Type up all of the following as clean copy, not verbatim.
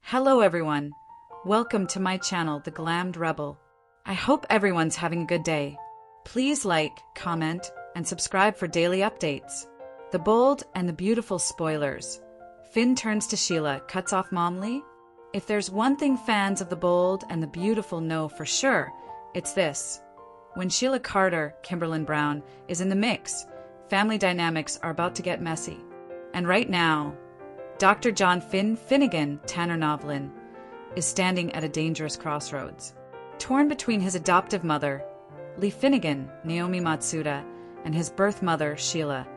Hello everyone, welcome to my channel, The Glammed Rebel. I hope everyone's having a good day. Please like, comment, and subscribe for daily updates. The bold and the beautiful spoilers. Finn turns to Sheila, cuts off Momley. If there's one thing fans of the bold and the beautiful know for sure, it's this. When Sheila Carter, Kimberlyn Brown, is in the mix, family dynamics are about to get messy. And right now, Dr. John Finn Finnegan, Tanner Novlin, is standing at a dangerous crossroads. Torn between his adoptive mother, Lee Finnegan, Naomi Matsuda, and his birth mother, Sheila,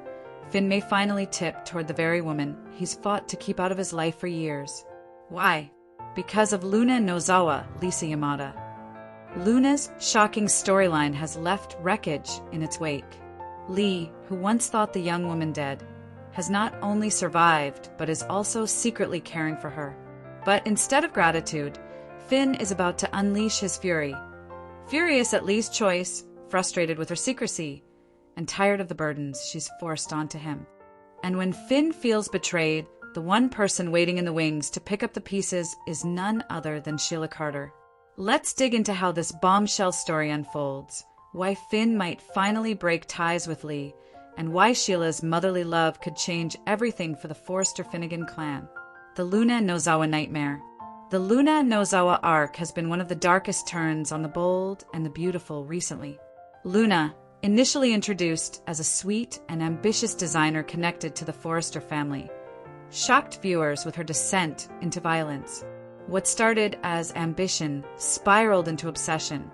Finn may finally tip toward the very woman he's fought to keep out of his life for years. Why? Because of Luna Nozawa, Lisa Yamada. Luna's shocking storyline has left wreckage in its wake. Lee, who once thought the young woman dead, has not only survived, but is also secretly caring for her. But instead of gratitude, Finn is about to unleash his fury. Furious at Lee's choice, frustrated with her secrecy, and tired of the burdens she's forced onto him. And when Finn feels betrayed, the one person waiting in the wings to pick up the pieces is none other than Sheila Carter. Let's dig into how this bombshell story unfolds, why Finn might finally break ties with Lee, and why Sheila's motherly love could change everything for the Forrester Finnegan clan. The Luna Nozawa nightmare. The Luna Nozawa arc has been one of the darkest turns on the bold and the beautiful recently. Luna, initially introduced as a sweet and ambitious designer connected to the Forrester family, shocked viewers with her descent into violence. What started as ambition spiraled into obsession,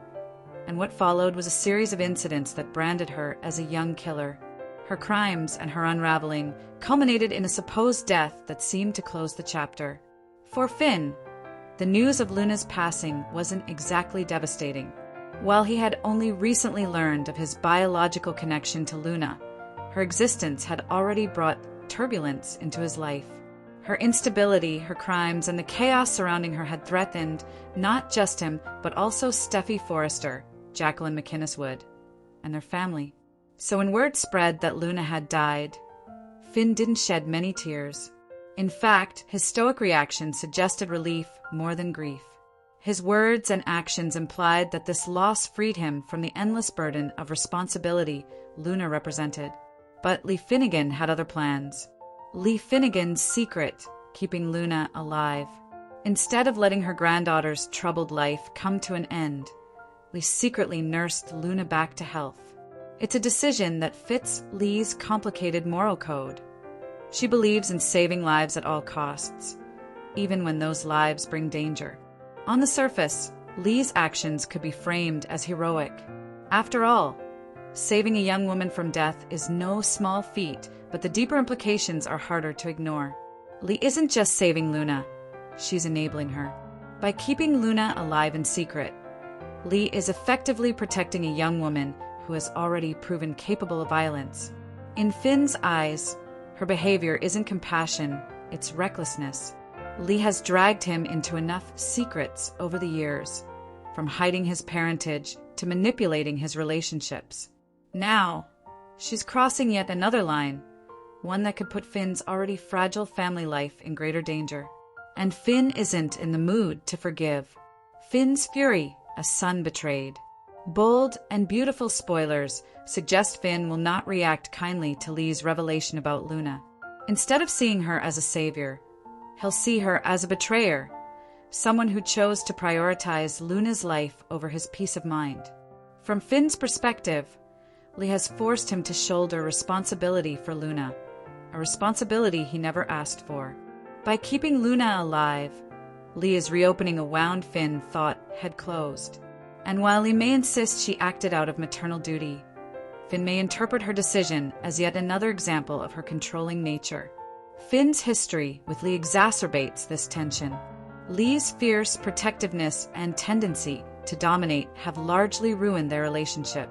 and what followed was a series of incidents that branded her as a young killer. Her crimes and her unraveling culminated in a supposed death that seemed to close the chapter. For Finn, the news of Luna's passing wasn't exactly devastating. While he had only recently learned of his biological connection to Luna, her existence had already brought turbulence into his life. Her instability, her crimes, and the chaos surrounding her had threatened not just him, but also Steffi Forrester, Jacqueline McInnes Wood, and their family. So when word spread that Luna had died, Finn didn't shed many tears. In fact, his stoic reaction suggested relief more than grief. His words and actions implied that this loss freed him from the endless burden of responsibility Luna represented. But Lee Finnegan had other plans. Lee Finnegan's secret, keeping Luna alive. Instead of letting her granddaughter's troubled life come to an end, Lee secretly nursed Luna back to health. It's a decision that fits Lee's complicated moral code. She believes in saving lives at all costs, even when those lives bring danger. On the surface, Lee's actions could be framed as heroic. After all, saving a young woman from death is no small feat, but the deeper implications are harder to ignore. Lee isn't just saving Luna, she's enabling her. By keeping Luna alive in secret, Lee is effectively protecting a young woman who has already proven capable of violence. In Finn's eyes, her behavior isn't compassion, it's recklessness. Lee has dragged him into enough secrets over the years, from hiding his parentage to manipulating his relationships. Now, she's crossing yet another line, one that could put Finn's already fragile family life in greater danger. And Finn isn't in the mood to forgive. Finn's fury, a son betrayed. Bold and beautiful spoilers suggest Finn will not react kindly to Lee's revelation about Luna. Instead of seeing her as a savior, he'll see her as a betrayer, someone who chose to prioritize Luna's life over his peace of mind. From Finn's perspective, Lee has forced him to shoulder responsibility for Luna, a responsibility he never asked for. By keeping Luna alive, Lee is reopening a wound Finn thought had closed. And while Lee may insist she acted out of maternal duty, Finn may interpret her decision as yet another example of her controlling nature. Finn's history with Lee exacerbates this tension. Lee's fierce protectiveness and tendency to dominate have largely ruined their relationship.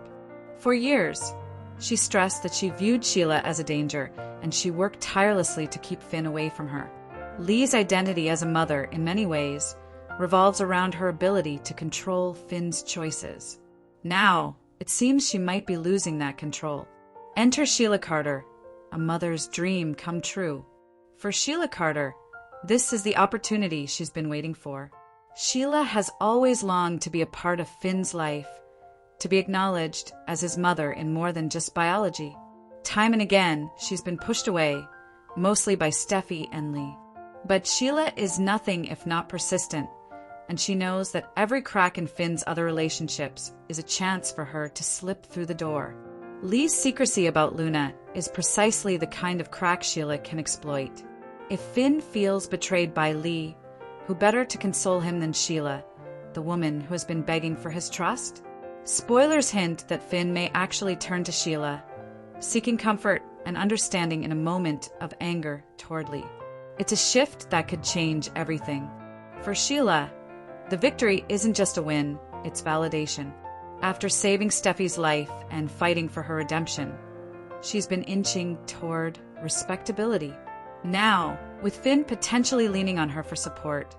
For years, she stressed that she viewed Sheila as a danger, and she worked tirelessly to keep Finn away from her. Lee's identity as a mother, in many ways, revolves around her ability to control Finn's choices. Now, it seems she might be losing that control. Enter Sheila Carter, a mother's dream come true. For Sheila Carter, This is the opportunity she's been waiting for. Sheila has always longed to be a part of Finn's life, to be acknowledged as his mother in more than just biology. Time and again, she's been pushed away, mostly by Steffi and Lee. But Sheila is nothing if not persistent, and she knows that every crack in Finn's other relationships is a chance for her to slip through the door. Lee's secrecy about Luna is precisely the kind of crack Sheila can exploit. If Finn feels betrayed by Lee, who better to console him than Sheila, the woman who has been begging for his trust? Spoilers hint that Finn may actually turn to Sheila, seeking comfort and understanding in a moment of anger toward Lee. It's a shift that could change everything. For Sheila, the victory isn't just a win, it's validation. After saving Steffi's life and fighting for her redemption, she's been inching toward respectability. Now, with Finn potentially leaning on her for support,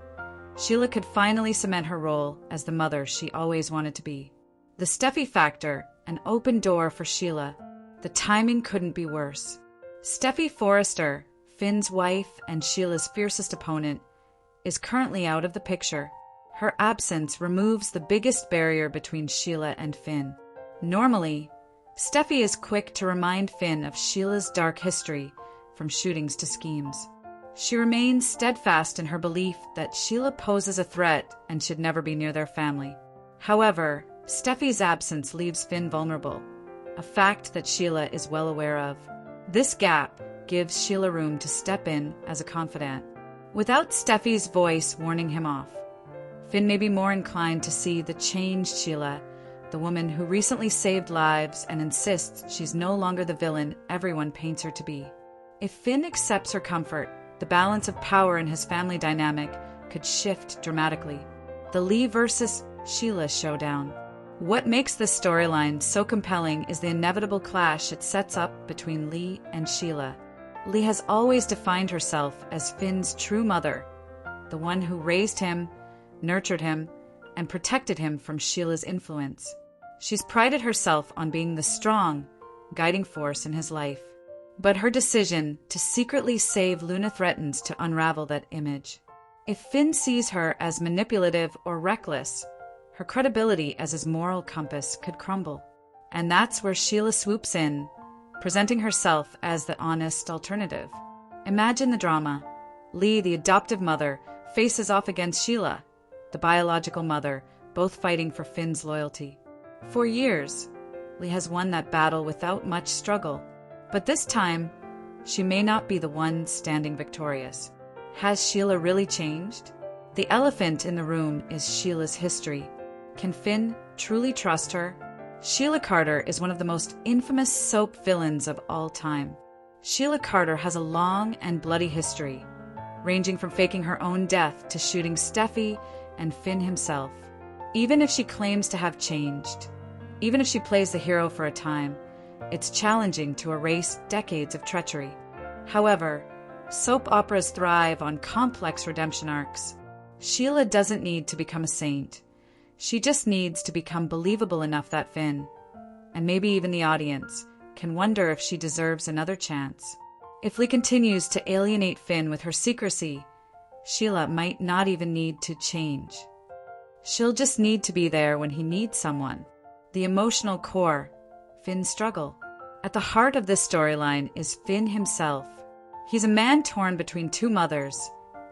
Sheila could finally cement her role as the mother she always wanted to be. The Steffi factor, an open door for Sheila. The timing couldn't be worse. Steffi Forrester, Finn's wife and Sheila's fiercest opponent, is currently out of the picture. Her absence removes the biggest barrier between Sheila and Finn. Normally, Steffi is quick to remind Finn of Sheila's dark history, from shootings to schemes. She remains steadfast in her belief that Sheila poses a threat and should never be near their family. However, Steffi's absence leaves Finn vulnerable, a fact that Sheila is well aware of. This gap gives Sheila room to step in as a confidant. Without Steffi's voice warning him off, Finn may be more inclined to see the changed Sheila, the woman who recently saved lives and insists she's no longer the villain everyone paints her to be. If Finn accepts her comfort, the balance of power in his family dynamic could shift dramatically. The Lee versus Sheila showdown. What makes this storyline so compelling is the inevitable clash it sets up between Lee and Sheila. Lee has always defined herself as Finn's true mother, the one who raised him, nurtured him, and protected him from Sheila's influence. She's prided herself on being the strong, guiding force in his life. But her decision to secretly save Luna threatens to unravel that image. If Finn sees her as manipulative or reckless, her credibility as his moral compass could crumble. And that's where Sheila swoops in, presenting herself as the honest alternative. Imagine the drama. Lee, the adoptive mother, faces off against Sheila, the biological mother, both fighting for Finn's loyalty. For years, Lee has won that battle without much struggle. But this time, she may not be the one standing victorious. Has Sheila really changed? The elephant in the room is Sheila's history. Can Finn truly trust her? Sheila Carter is one of the most infamous soap villains of all time. Sheila Carter has a long and bloody history, ranging from faking her own death to shooting Steffi and Finn himself. Even if she claims to have changed, even if she plays the hero for a time, it's challenging to erase decades of treachery. However, soap operas thrive on complex redemption arcs. Sheila doesn't need to become a saint. She just needs to become believable enough that Finn, and maybe even the audience, can wonder if she deserves another chance. If Lee continues to alienate Finn with her secrecy, Sheila might not even need to change. She'll just need to be there when he needs someone. The emotional core, Finn's struggle. At the heart of this storyline is Finn himself. He's a man torn between two mothers,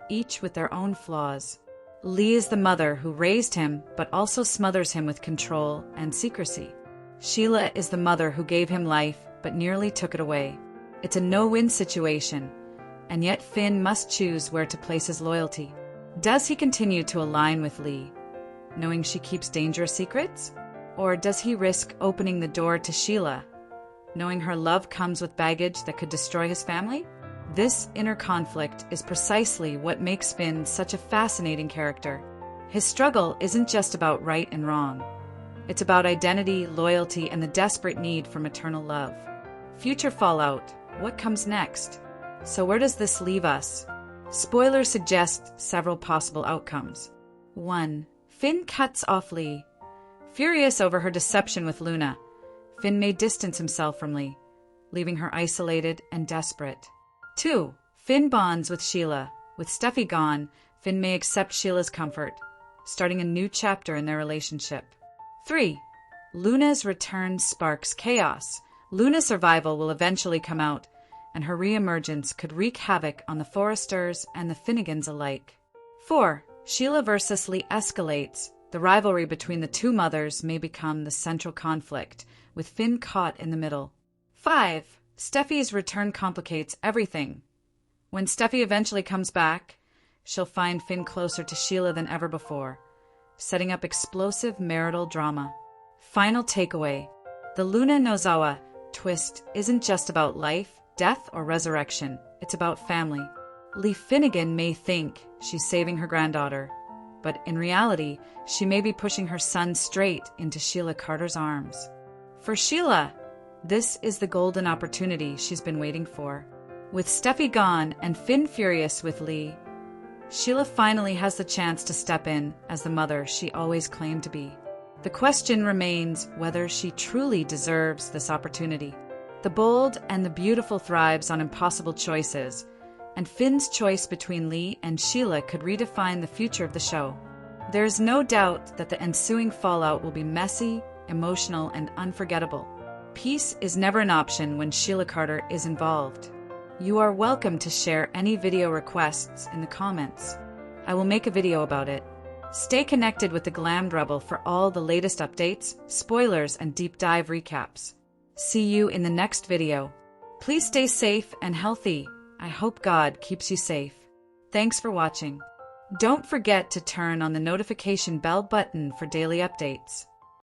each with their own flaws. Lee is the mother who raised him, but also smothers him with control and secrecy. Sheila is the mother who gave him life, but nearly took it away. It's a no-win situation, and yet Finn must choose where to place his loyalty. Does he continue to align with Lee, knowing she keeps dangerous secrets? Or does he risk opening the door to Sheila, knowing her love comes with baggage that could destroy his family? This inner conflict is precisely what makes Finn such a fascinating character. His struggle isn't just about right and wrong. It's about identity, loyalty, and the desperate need for maternal love. Future fallout. What comes next? So where does this leave us? Spoilers suggest several possible outcomes. 1. Finn cuts off Lee. Furious over her deception with Luna, Finn may distance himself from Lee, leaving her isolated and desperate. 2. Finn bonds with Sheila, With Steffi gone, Finn may accept Sheila's comfort, starting a new chapter in their relationship. 3. Luna's return sparks chaos. Luna's survival will eventually come out, and her reemergence could wreak havoc on the Forresters and the Finnegans alike. 4. Sheila versus Lee escalates. The rivalry between the two mothers may become the central conflict, with Finn caught in the middle. 5. Steffi's return complicates everything. When Steffi eventually comes back, she'll find Finn closer to Sheila than ever before, setting up explosive marital drama. Final takeaway: the Luna Nozawa twist isn't just about life, death, or resurrection. It's about family. Lee Finnegan may think she's saving her granddaughter, but in reality, she may be pushing her son straight into Sheila Carter's arms. For Sheila, this is the golden opportunity she's been waiting for. With Steffi gone and Finn furious with Lee, Sheila finally has the chance to step in as the mother she always claimed to be. The question remains whether she truly deserves this opportunity. The bold and the beautiful thrives on impossible choices, and Finn's choice between Lee and Sheila could redefine the future of the show. There's no doubt that the ensuing fallout will be messy, emotional, and unforgettable. Peace is never an option when Sheila Carter is involved. You are welcome to share any video requests in the comments. I will make a video about it. Stay connected with the Glammed Rebel for all the latest updates, spoilers, and deep dive recaps. See you in the next video. Please stay safe and healthy. I hope God keeps you safe. Thanks for watching. Don't forget to turn on the notification bell button for daily updates.